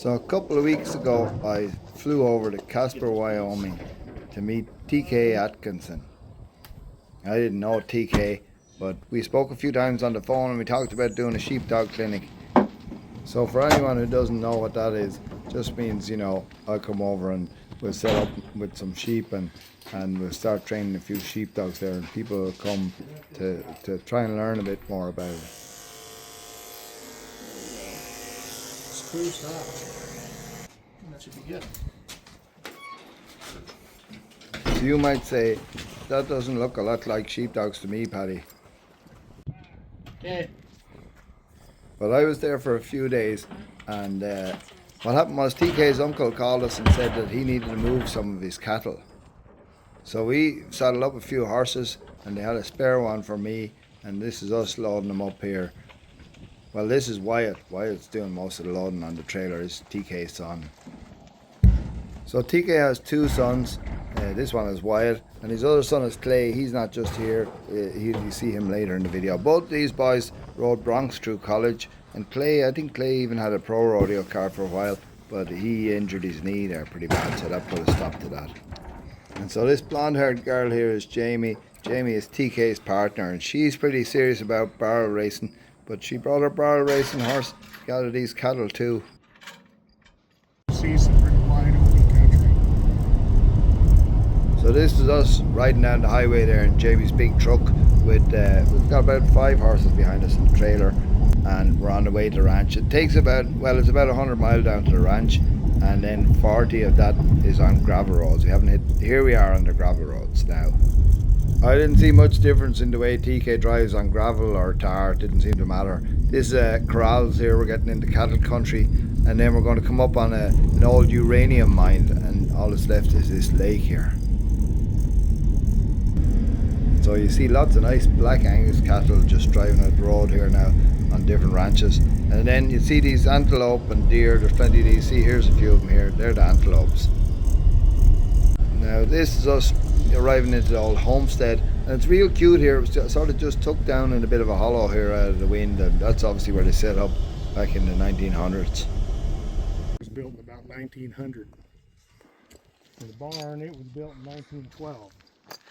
So a couple of weeks ago, I flew over to Casper, Wyoming to meet TK Atkinson. I didn't know TK, but we spoke a few times on the phone and we talked about doing a sheepdog clinic. So for anyone who doesn't know what that is, just means, I'll come over and we'll set up with some sheep and we'll start training a few sheepdogs there, and people will come to try and learn a bit more about it. Screw stop. That should be good. So you might say, that doesn't look a lot like sheepdogs to me, Paddy. Okay. But I was there for a few days, and what happened was TK's uncle called us and said that he needed to move some of his cattle. So we saddled up a few horses, and they had a spare one for me, and this is us loading them up here. Well, this is Wyatt. Wyatt's doing most of the loading on the trailer. This is TK's son. So TK has two sons. This one is Wyatt, and his other son is Clay. He's not just here. You see him later in the video. Both these boys rode broncs through college, and I think Clay even had a pro rodeo car for a while, but he injured his knee there pretty bad, so that put a stop to that. And so this blonde-haired girl here is Jayme. Jayme is TK's partner, and she's pretty serious about barrel racing, but she brought her barrel racing horse, got her these cattle too. See some pretty wide open country. So this is us riding down the highway there in Jamie's big truck with, we've got about 5 horses behind us in the trailer, and we're on the way to the ranch. It takes it's about 100 miles down to the ranch, and then 40 of that is on gravel roads. Here we are on the gravel roads now. I didn't see much difference in the way TK drives on gravel or tar. It didn't seem to matter. This corrals here, we're getting into cattle country, and then we're going to come up on an old uranium mine, and all that's left is this lake here. So you see lots of nice black Angus cattle just driving out the road here now on different ranches. And then you see these antelope and deer. There's plenty of these. See, here's a few of them here. They're the antelopes. Now this is us arriving into the old homestead, and it's real cute here. It was sort of just tucked down in a bit of a hollow here out of the wind, and that's obviously where they set up back in the 1900s. It was built in about 1900. And the barn, it was built in 1912.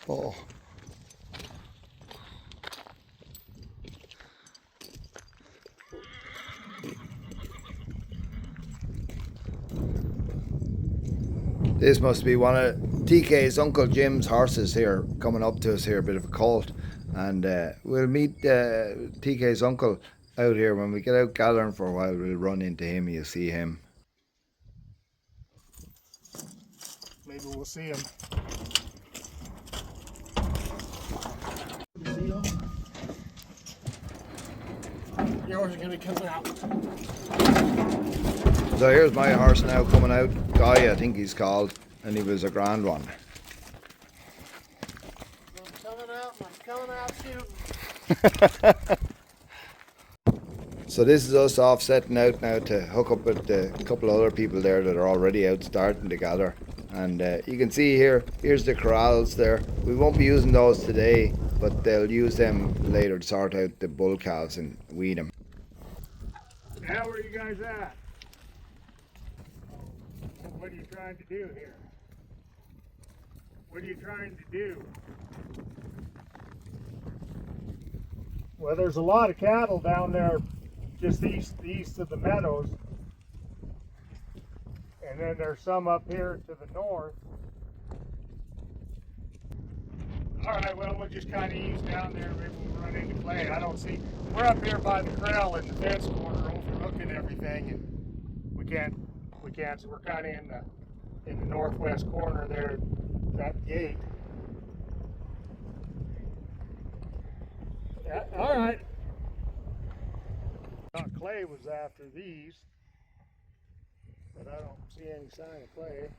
Oh. This must be one of TK's Uncle Jim's horses here coming up to us here, a bit of a colt. And we'll meet TK's uncle out here. When we get out gathering for a while, we'll run into him, you'll see him. Maybe we'll see him. Yours are going to be coming out. So here's my horse now coming out. Guy, I think he's called, and he was a grand one. I'm coming out shooting. So this is us off setting out now to hook up with a couple of other people there that are already out starting to gather. And you can see here's the corrals there. We won't be using those today, but they'll use them later to sort out the bull calves and weed them. Now where you guys at? What are you trying to do here? What are you trying to do? Well, there's a lot of cattle down there just east of the meadows. And then there's some up here to the north. All right, well, we'll just kind of ease down there. Maybe we'll run into Clay. I don't see. We're up here by the corral in the fence corner overlooking everything, and we can't. So we're kind of in the northwest corner there, that gate. Yeah, all right. Clay was after these, but I don't see any sign of Clay.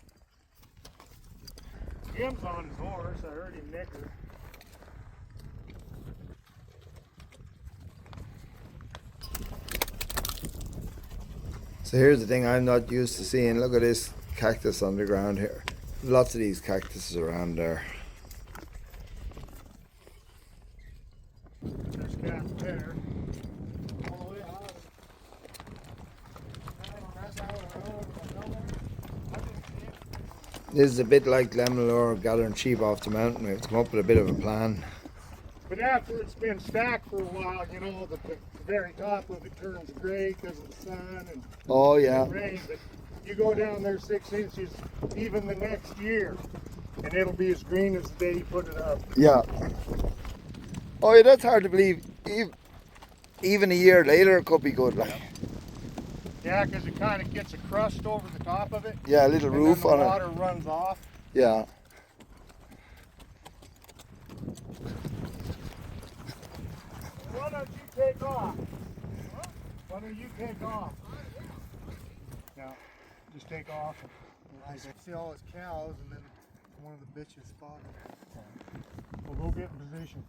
Jim's on his horse. I heard him nicker. So here's the thing I'm not used to seeing. Look at this cactus on the ground here. Lots of these cactuses around there. There's cat there. All the way out. That's how This is a bit like Lemonlure gathering sheep off the mountain. We have to come up with a bit of a plan. But after it's been stacked for a while, you know, the very top of it turns gray because of the sun and Oh yeah. rain. But you go down there 6 inches even the next year, and it'll be as green as the day you put it up. Yeah. Oh yeah, that's hard to believe. Even a year later, it could be good. Like. Yeah, because it kind of gets a crust over the top of it. Yeah, a little and roof then on the it. water runs off. Yeah. Why don't you take off? Why don't you take off? Yeah, just take off. I can see all his cows, and then one of the bitches spotted it. We'll go get in position.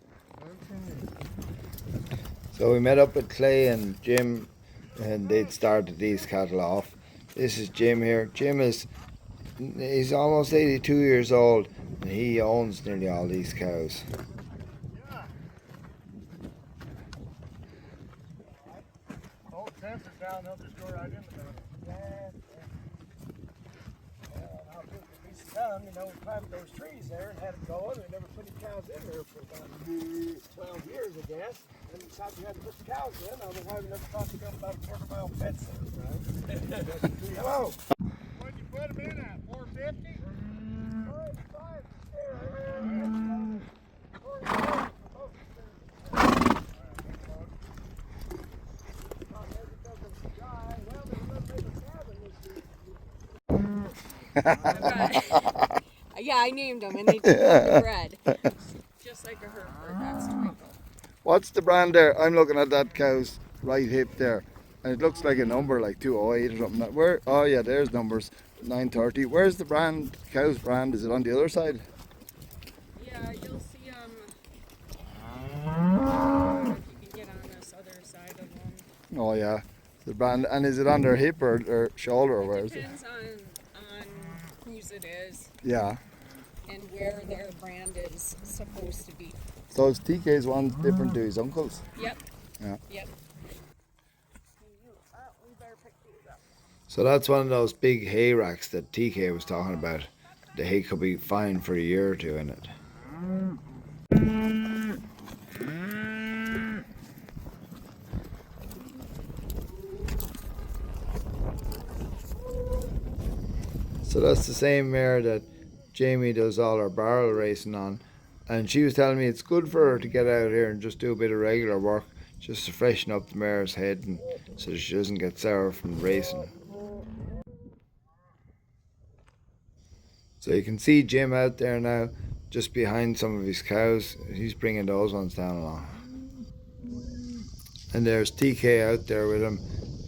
So we met up with Clay and Jim, and they'd started these cattle off. This is Jim here. He's almost 82 years old, and he owns nearly all these cows. Yeah. Oh, the fence is down. They'll just go right into that. How good the piece of town, you know, we planted those trees there and had them going. We never put any cows in there for about 12 years, I guess. And we decided we had to put the cows in. I don't know why we never thought to go about a quarter-mile fence there, right? Hello. What'd you put them in at? 450? Yeah, I named them and they took the bread. Just like a Hereford, that's Twinkle. What's the brand there? I'm looking at that cow's right hip there, and it looks like a number like 208 or something. Where? Oh yeah, there's numbers. 930. Where's the brand? Cow's brand? Is it on the other side? Yeah, you'll see if you can get on this other side of them. Oh yeah, the brand. And is it on their hip or their shoulder or where is it? Depends on whose it is Yeah. and where their brand is supposed to be. So is TK's one different to his uncle's? Yep. Yeah. Yep. So that's one of those big hay racks that TK was talking about. The hay could be fine for a year or two in it. So that's the same mare that Jayme does all her barrel racing on. And she was telling me it's good for her to get out here and just do a bit of regular work, just to freshen up the mare's head and so she doesn't get sour from racing. So you can see Jim out there now, just behind some of his cows. He's bringing those ones down along. And there's TK out there with him,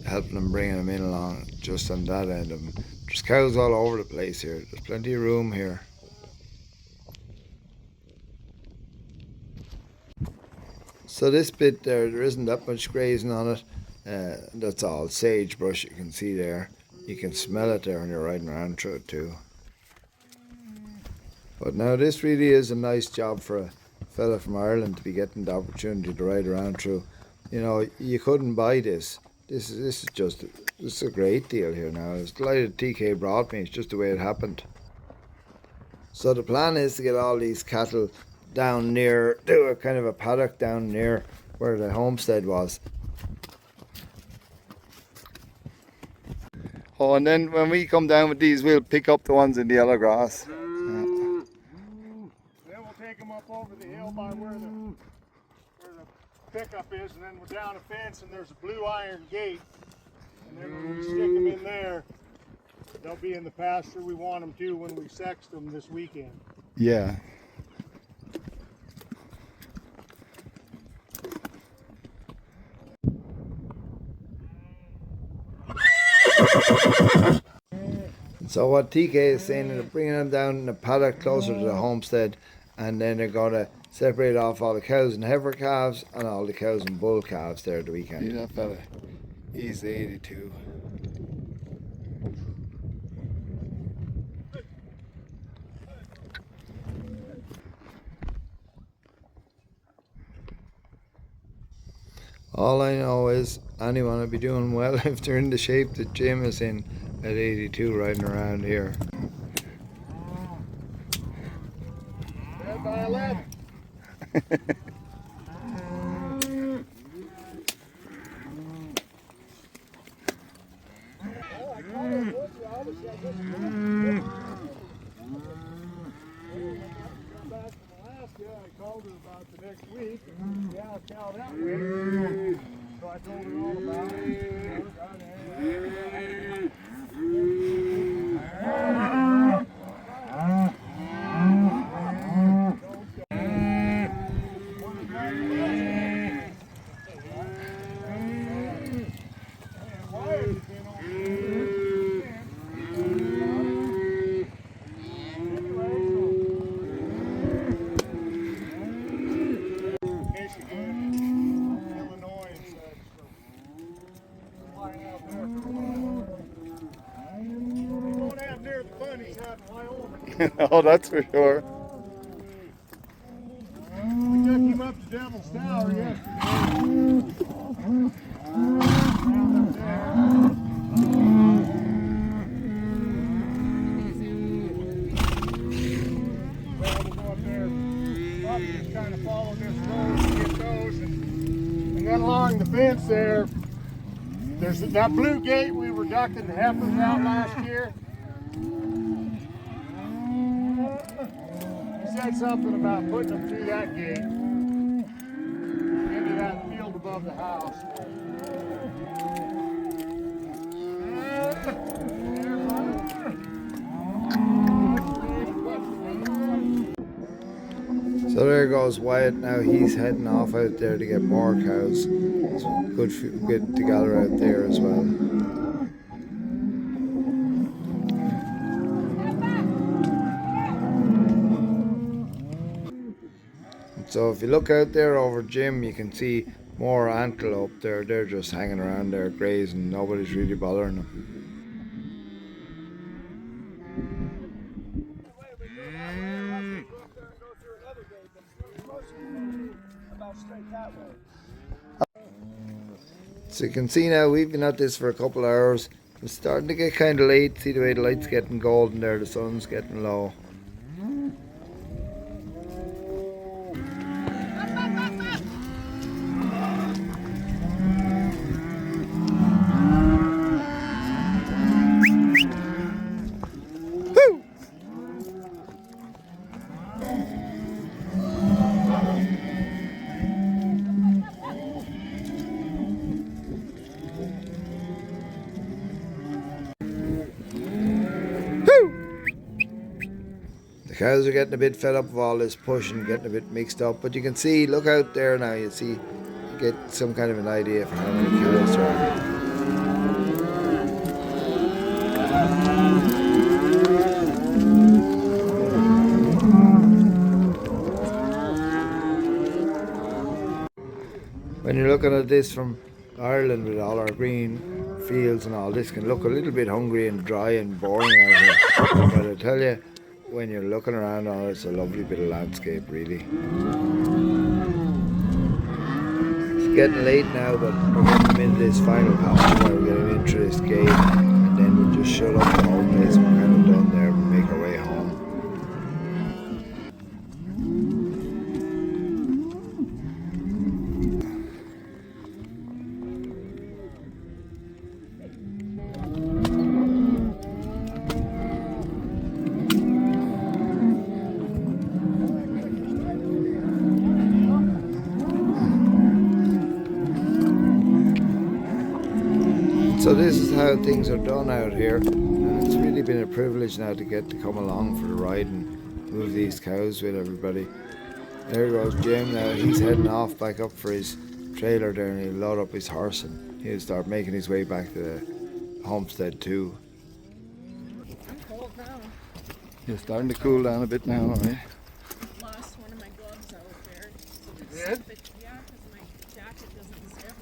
helping him bringing them in along, just on that end of him. There's cows all over the place here. There's plenty of room here. So this bit there isn't that much grazing on it. That's all sagebrush you can see there. You can smell it there when you're riding around through it too. But now this really is a nice job for a fella from Ireland to be getting the opportunity to ride around through. You know, you couldn't buy this. This is a great deal here now. I was delighted TK brought me. It's just the way it happened. So the plan is to get all these cattle down near, do a kind of a paddock down near where the homestead was. Oh, and then when we come down with these, we'll pick up the ones in the yellow grass. Then we'll take them up over the hill by where the pickup is, and then we're down a fence, and there's a blue iron gate. And then when we stick them in there, they'll be in the pasture we want them to when we sext them this weekend. Yeah. So what TK is saying is bringing them down in a paddock closer to the homestead, and then they're going to separate off all the cows and heifer calves and all the cows and bull calves there the weekend. See that fella? He's 82. All I know is anyone will be doing well if they're in the shape that Jim is in at 82 riding around here. Rambouilet. I called her about the next week, and yeah, I cow that way. So I told her all about it. Oh, that's for sure. We took him up to Devil's Tower yesterday. Well, we'll go up there. Probably just kind of follow this road and get those. And then along the fence there, there's that blue gate we were ducking the heifers out last year. He said something about putting them through that gate into that field above the house. So there goes Wyatt now. He's heading off out there to get more cows. It's good to gather out there as well. So if you look out there over Jayme, you can see more antelope there. They're just hanging around there grazing. Nobody's really bothering them. So you can see now we've been at this for a couple of hours. It's starting to get kind of late. See the way the light's getting golden there, the sun's getting low. The cows are getting a bit fed up of all this pushing, getting a bit mixed up, but you can see, look out there now, you see, you get some kind of an idea for how many cows there are. When you're looking at this from Ireland with all our green fields and all, this can look a little bit hungry and dry and boring out here, but I tell you, when you're looking around on it, it's a lovely bit of landscape, really. It's getting late now, but we're getting into this final pasture where we're getting into this gate, and then we'll just shut up the whole place. We're kind of done there. We'll make our way home. So this is how things are done out here, and it's really been a privilege now to get to come along for the ride and move these cows with everybody. There goes Jim now. He's heading off back up for his trailer there, and he'll load up his horse and he'll start making his way back to the homestead too. I'm cold now. You're starting to cool down a bit now, alright? Lost one of my gloves out there. Yeah? Yeah, because my jacket doesn't zip.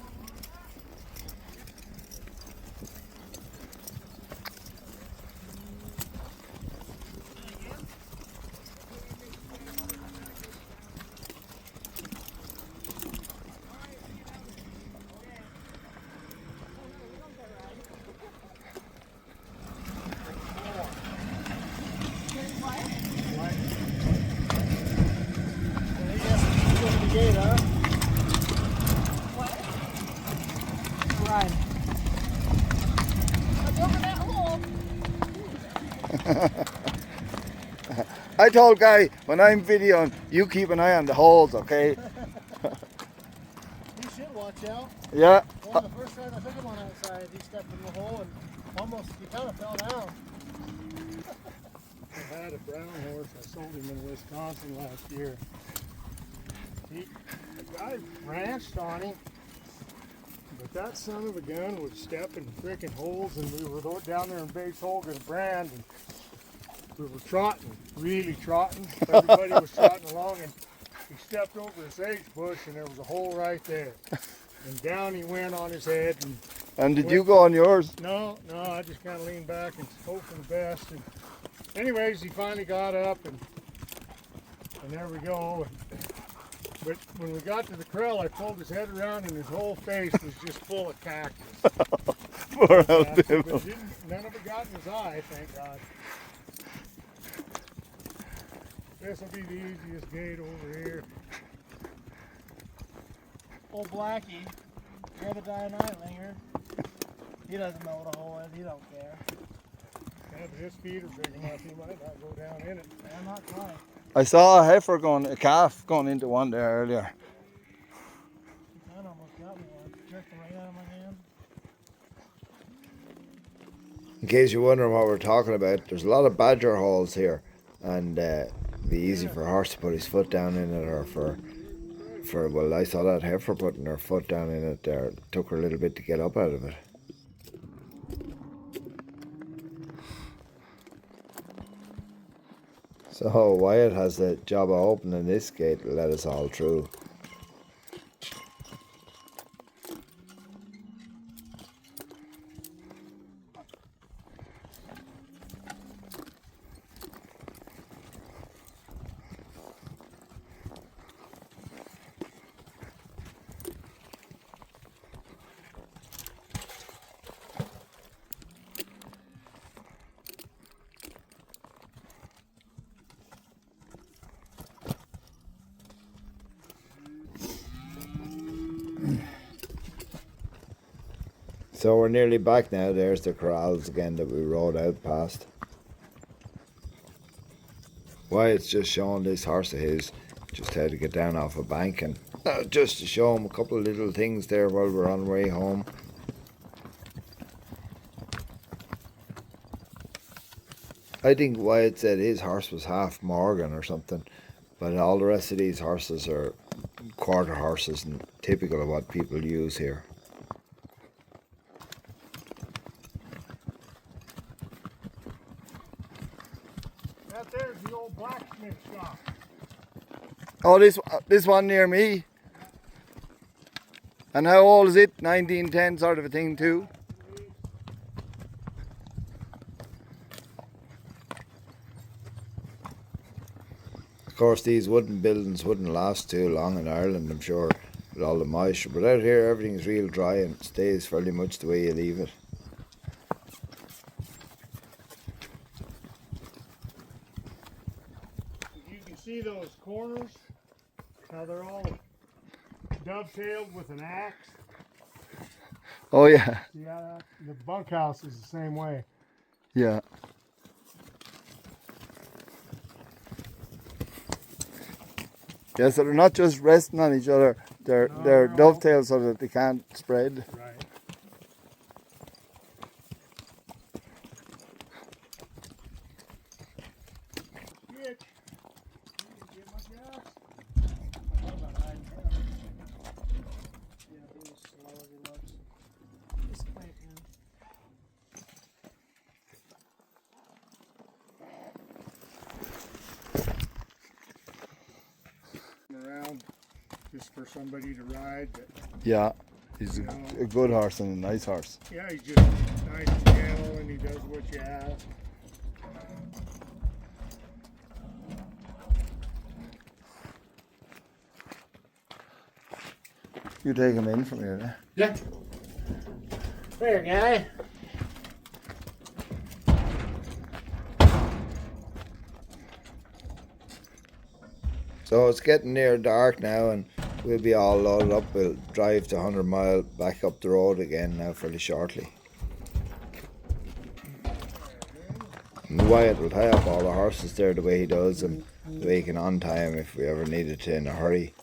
I told Guy, when I'm videoing, you keep an eye on the holes, okay? He should watch out. Yeah. Well, the first time I took him on outside, he stepped in the hole and he kind of fell down. I had a brown horse. I sold him in Wisconsin last year. The guy ranched on him, but that son of a gun would step in frickin' holes, and we were down there in Bates Hole with a brand, and we were trotting, really trotting. Everybody was trotting along, and he stepped over a sage bush, and there was a hole right there. And down he went on his head. And did you go on yours? No, I just kind of leaned back and hope for the best. And anyways, he finally got up, and there we go. But when we got to the corral, I pulled his head around, and his whole face was just full of cactus. Poor old But devil. none of it got in his eye, thank God. This will be the easiest gate over here. Old Blackie, you're the dying nightlinger. He doesn't know what a hole is, he don't care. Yeah, but his feet are big enough, he might not go down in it. I'm not trying. I saw a calf going into one there earlier. That almost got me one. Jerked the rain out of my hand. In case you're wondering what we're talking about, there's a lot of badger holes here, and it'd be easy for a horse to put his foot down in it, or well, I saw that heifer putting her foot down in it there. It took her a little bit to get up out of it. So Wyatt has the job of opening this gate to let us all through. So we're nearly back now. There's the corrals again that we rode out past. Wyatt's just showing this horse of his just how to get down off a bank, and just to show him a couple of little things there while we're on the way home. I think Wyatt said his horse was half Morgan or something, but all the rest of these horses are quarter horses and typical of what people use here. That there's the old blacksmith shop. Oh, this one near me. And how old is it? 1910 sort of a thing too. Of course, these wooden buildings wouldn't last too long in Ireland, I'm sure, with all the moisture. But out here, everything's real dry and stays fairly much the way you leave it. You can see those corners, how they're all dovetailed with an axe. Oh yeah, Yeah, the bunkhouse is the same way. yeah. Yeah, so they're not just resting on each other, they're No. dovetailed so that they can't spread. Right. Get my gas. Yeah, he was slow as he looks. He's quiet now. Around just for somebody to ride. But, Yeah, he's a good horse and a nice horse. yeah, he's just nice and gentle, and he does what you ask. You take him in from here, eh? Yeah. There, guy. So it's getting near dark now, and we'll be all loaded up. We'll drive to 100 Mile back up the road again now fairly shortly. And Wyatt will tie up all the horses there the way he does, and the way he can untie them if we ever needed to in a hurry.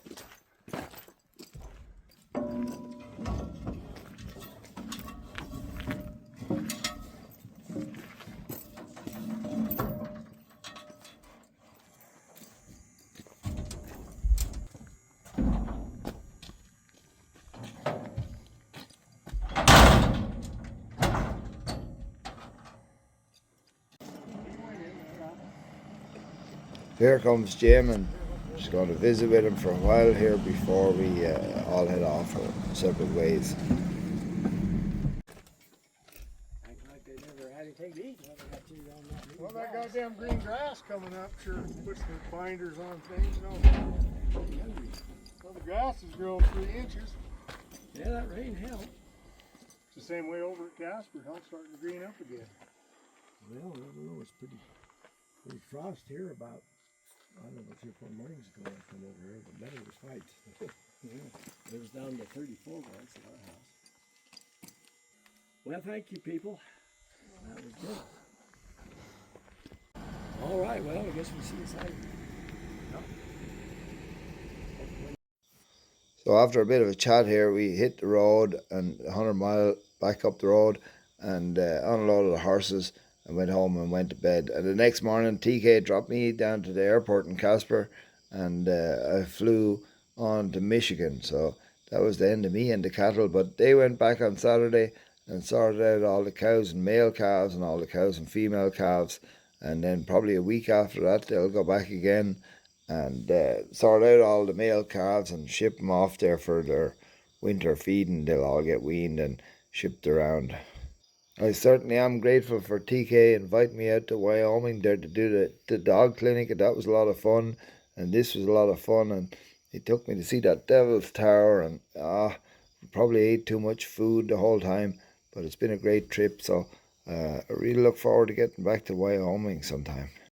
Here comes Jayme, and just going to visit with him for a while here before we all head off our separate ways. Act like they never had anything to eat. Well, they got you on that Well, green that grass. goddamn green grass coming up sure puts the binders on things, you know. Well, the grass has grown 3 inches. Yeah, that rain helped. It's the same way over at Casper. Hell's starting to green up again. Well, I don't know. It's pretty frost here about, I don't know, 3 or 4 mornings ago I come over here. The meadow was white. Yeah, it was down to 34 once at our house. Well, thank you, people. That was good. All right, well, I guess we'll see you Saturday. So after a bit of a chat here, we hit the road and 100 mile back up the road and unloaded the horses and went home and went to bed. And the next morning, TK dropped me down to the airport in Casper, and I flew on to Michigan. So that was the end of me and the cattle. But they went back on Saturday and sorted out all the cows and male calves and all the cows and female calves. And then probably a week after that, they'll go back again and sort out all the male calves and ship them off there for their winter feeding. They'll all get weaned and shipped around. I certainly am grateful for TK inviting me out to Wyoming there to do the dog clinic, and that was a lot of fun, and this was a lot of fun, and he took me to see that Devil's Tower, and probably ate too much food the whole time, but it's been a great trip, so I really look forward to getting back to Wyoming sometime.